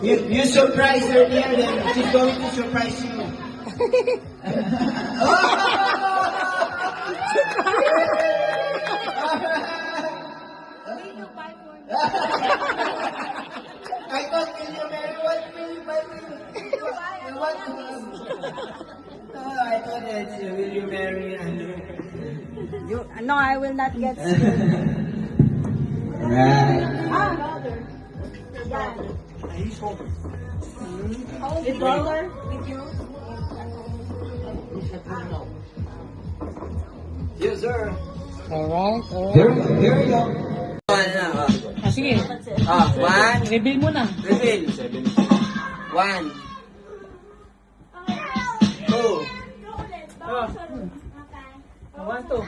You surprised her earlier, then she's going to surprise you. I thought will you marry? What will you buy me? What will you? I thought it's will you marry Andrew? No, I will not get Right. the brother with you. Yes, sir. Alright, Here, alright. here you go. Ah, sige. One. Reveal mo na. Reveal. 1, 2. 1, 2.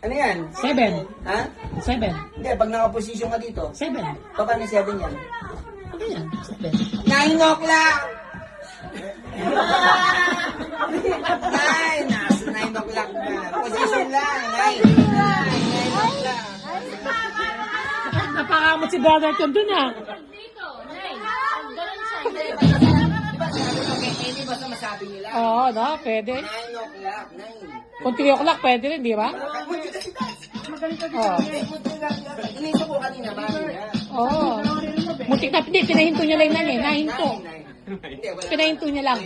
Ano yan? 7. Ha? 7. Hindi, pag nakaposisyon ka dito. 7. Baka ni 7 yan. Ano yan? 7. 9 o'clock! 9! Nasa 9 o'clock na. Position lang. 9 o'clock. Napakamot si brother Tom dun ah. Hindi basta masabi nila. Oo, no, pwede. 9 o'clock. 9. Kung 3 o'clock, pwede rin, di ba? Oo. Inisip ko kanina, bago na. Oo. Muntik na, hindi, pinahinto niya lang yan eh. Nahinto. 9. Pinahinto niya lang.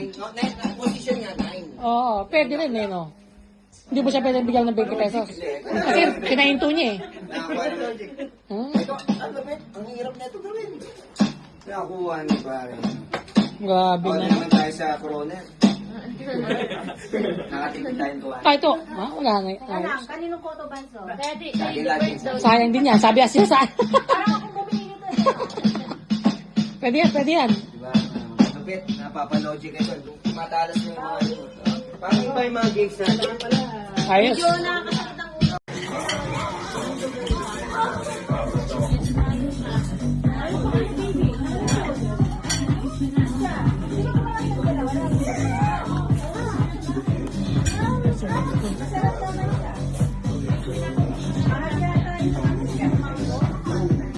Position niya, 9. Oo, pwede rin eh, no? Hindi mo siya pwede bigyan ng 20 pesos. Kasi pinahinto niya eh. Hmm? Ito, ang lapit. Ang hirap na ito gawin. Nakakuha ni pare. Grabe Wala na. naman tayo sa coroner. Nakatingin tayong kuha. Ah, ito. Ah, wala na. Ayos. Kaninong photo banso? Lagi lagi. Sayang din yan. Sabi siya sa... Parang ako bumili nito. Pwede yan, pwede yan. Diba? Kapit, napapalogic ito. Matalas na yung mga ito. Parang iba yung mga gigs natin. Ayos. Medyo nakakasakit ang ulo.